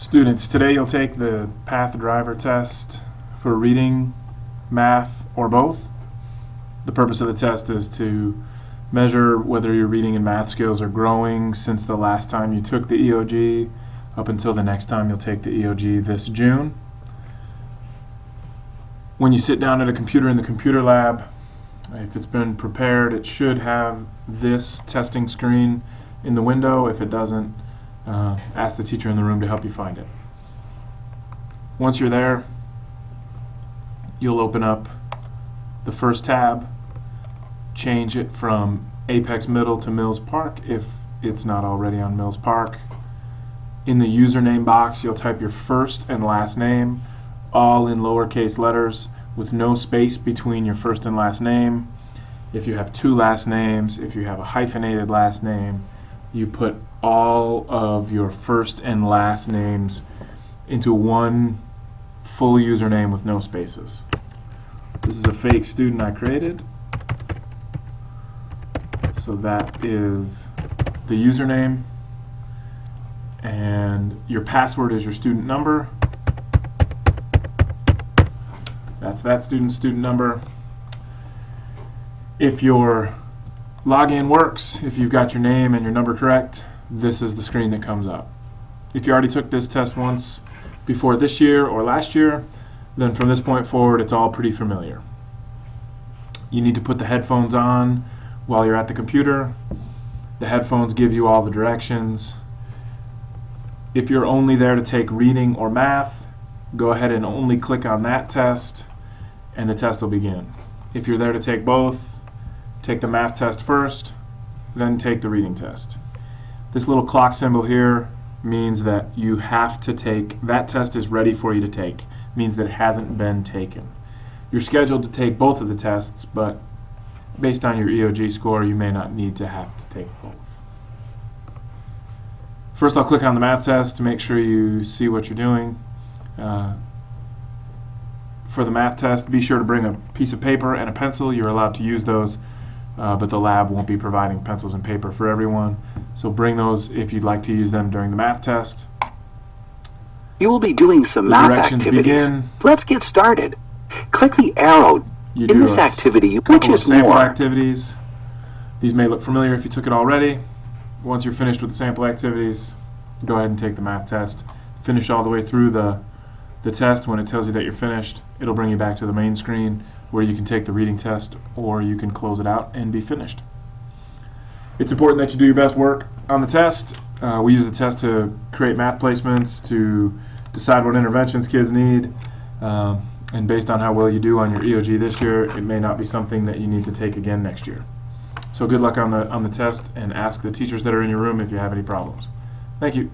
Students, today you'll take the Path Driver test for reading, math, or both. The purpose of the test is to measure whether your reading and math skills are growing since the last time you took the EOG up until the next time you'll take the EOG this June. When you sit down at a computer in the computer lab, if it's been prepared, it should have this testing screen in the window. If it doesn't, ask the teacher in the room to help you find it. Once you're there, you'll open up the first tab, change it from Apex Middle to Mills Park if it's not already on Mills Park. In the username box, you'll type your first and last name, all in lowercase letters with no space between your first and last name. If you have two last names, if you have a hyphenated last name, you put all of your first and last names into one full username with no spaces. This is a fake student I created. So that is the username, and your password is your student number. That's that student's student number. If your login works, if you've got your name and your number correct, this is the screen that comes up. If you already took this test once before this year or last year, then from this point forward it's all pretty familiar. You need to put the headphones on while you're at the computer. The headphones give you all the directions. If you're only there to take reading or math, go ahead and only click on that test and the test will begin. If you're there to take both, take the math test first, then take the reading test. This little clock symbol here means that you have to take, that test is ready for you to take, means that it hasn't been taken. You're scheduled to take both of the tests, but based on your EOG score, you may not need to have to take both. First, I'll click on the math test to make sure you see what you're doing. For the math test, be sure to bring a piece of paper and a pencil. You're allowed to use those, but the lab won't be providing pencils and paper for everyone. So bring those if you'd like to use them during the math test. You will be doing some math activities. Begin. Let's get started. Click the arrow in this activity, which is sample more. activities. These may look familiar if you took it already. Once you're finished with the sample activities, go ahead and take the math test. Finish all the way through the test. When it tells you that you're finished, it'll bring you back to the main screen where you can take the reading test, or you can close it out and be finished. It's important that you do your best work on the test. We use the test to create math placements, to decide what interventions kids need, and based on how well you do on your EOG this year, it may not be something that you need to take again next year. So good luck on the test, and ask the teachers that are in your room if you have any problems. Thank you.